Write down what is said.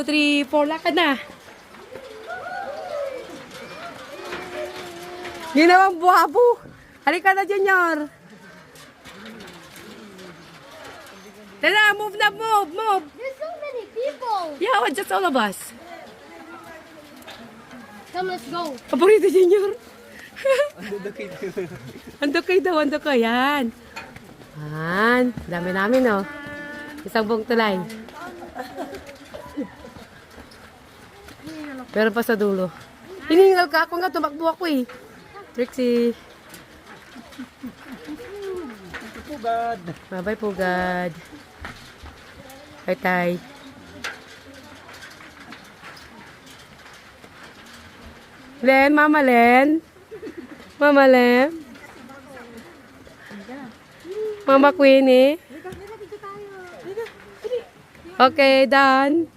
3, 4. Lakad na. Ginawang buhabo. Halika na, Junior. Tara, move na, move. There's so many people. Yeah, well, just all of us. Come, let's go. Paborito, Junior. Andokay daw, andokay. Yan. Yan. Dami namin, oh. Isang buong tulay. Pero pa sa dulo. Hiningal ka ako nga, tumakbo ako eh. Trixie. Pugad. Bye-bye, Pugad. Bye, Tay. Len, Mama Len. Mama Len. Mama Queenie. Okay, done.